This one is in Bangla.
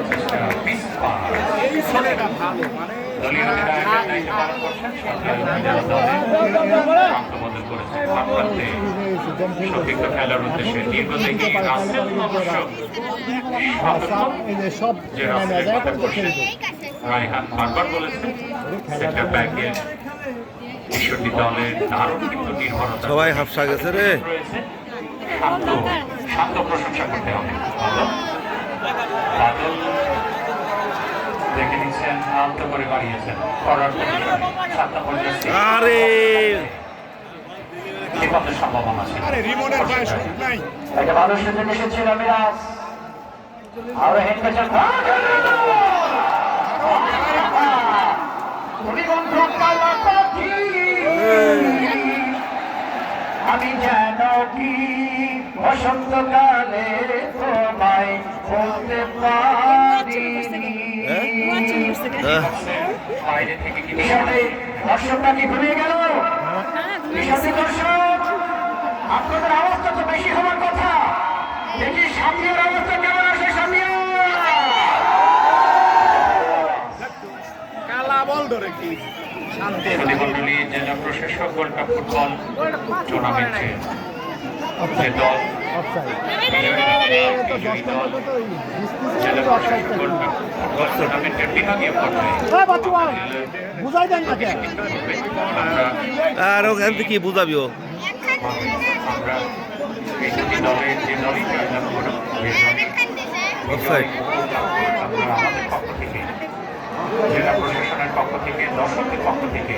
চেষ্টা পিসপা দলীয় অধিনায়কের দায়িত্ব পালন করছেন সরকারি উপজেলা দলে সংশোধন করেছেন ভাবপ্রান্তে সতীর্থ খেলার উদ্দেশ্যে দীর্ঘদেহী রাসেল অবশ্য সব যে রাসেলের কথা বলছেন রায়হান বারবার বলেছেন সেক্টর ব্যাংকের ঈশ্বরদী দলের দারুণ কিন্তু নির্ভরতা সবাই হাফসা গেছে রে। রয়েছে শান্ত শান্ত প্রশংসা করতে হবে বাদল দেখে নিচ্ছেন আলতো করে বাড়িয়েছেন করার সাতটা পর্যায়ে আরে বিপদের সম্ভাবনা আছে একটা ভালো সুযোগ এসেছিল মিরাজ আরো হেড পেছন আমি যেন কি বসন্তকালে তোমায় বলতে পারিনি বাইরে থেকে কি দর্শকরা কি ভুলে গেল দর্শক আপনাদের আওয়াজটা তো বেশি হওয়ার কথা দেখি সামনের অবস্থা কেমন আসে সামনে প্রতিমন্ডলী জেলা প্রশাসক গোল্ড কাপ ফুটবল টুর্নামেন্টে যে দল বিজয়ী দল জেলা প্রশাসক গোল্ড কাপ ফুটবল টুর্নামেন্টের বিভাগীয় পর্যায়ে আর ওখান থেকে কি বুঝাবি ও? আমরা এই দুটি দলের যে দলই জয়লাভ করুক অফসাইড। আমরা আমাদের পক্ষ থেকে জেলা প্রশাসনের পক্ষ থেকে দর্শকদের পক্ষ থেকে